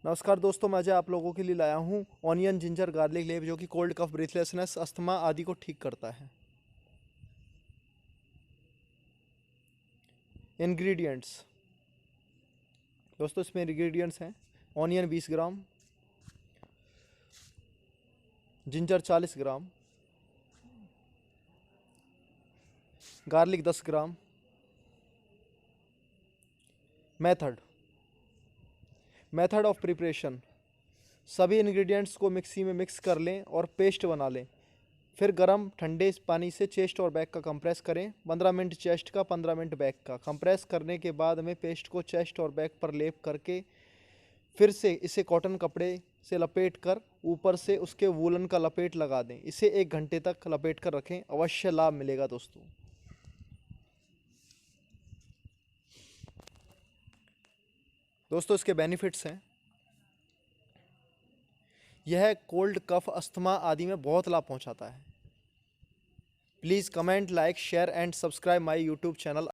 नमस्कार दोस्तों, मैं आज आप लोगों के लिए लाया हूँ ऑनियन जिंजर गार्लिक लेप जो कि कोल्ड कफ ब्रीथलेसनेस अस्थमा आदि को ठीक करता है। इंग्रेडिएंट्स दोस्तों, इसमें इंग्रेडिएंट्स हैं onion 20 gram, ginger 40 gram, garlic 10 gram. Method method of preparation: सभी इंग्रेडिएंट्स को मिक्सी में मिक्स कर लें और पेस्ट बना लें। फिर गर्म ठंडे पानी से चेस्ट और बैक का कंप्रेस करें। 15 मिनट चेस्ट का, 15 मिनट बैक का। कंप्रेस करने के बाद में पेस्ट को चेस्ट और बैक पर लेप करके फिर से इसे कॉटन कपड़े से लपेट कर ऊपर से उसके वूलन का लपेट लगा दें। इसे 1 घंटे तक लपेट कर रखें, अवश्य लाभ मिलेगा दोस्तों। दोस्तों, इसके बेनिफिट्स हैं, यह कोल्ड कफ अस्थमा आदि में बहुत लाभ पहुंचाता है। Please comment, like, share and subscribe my YouTube channel.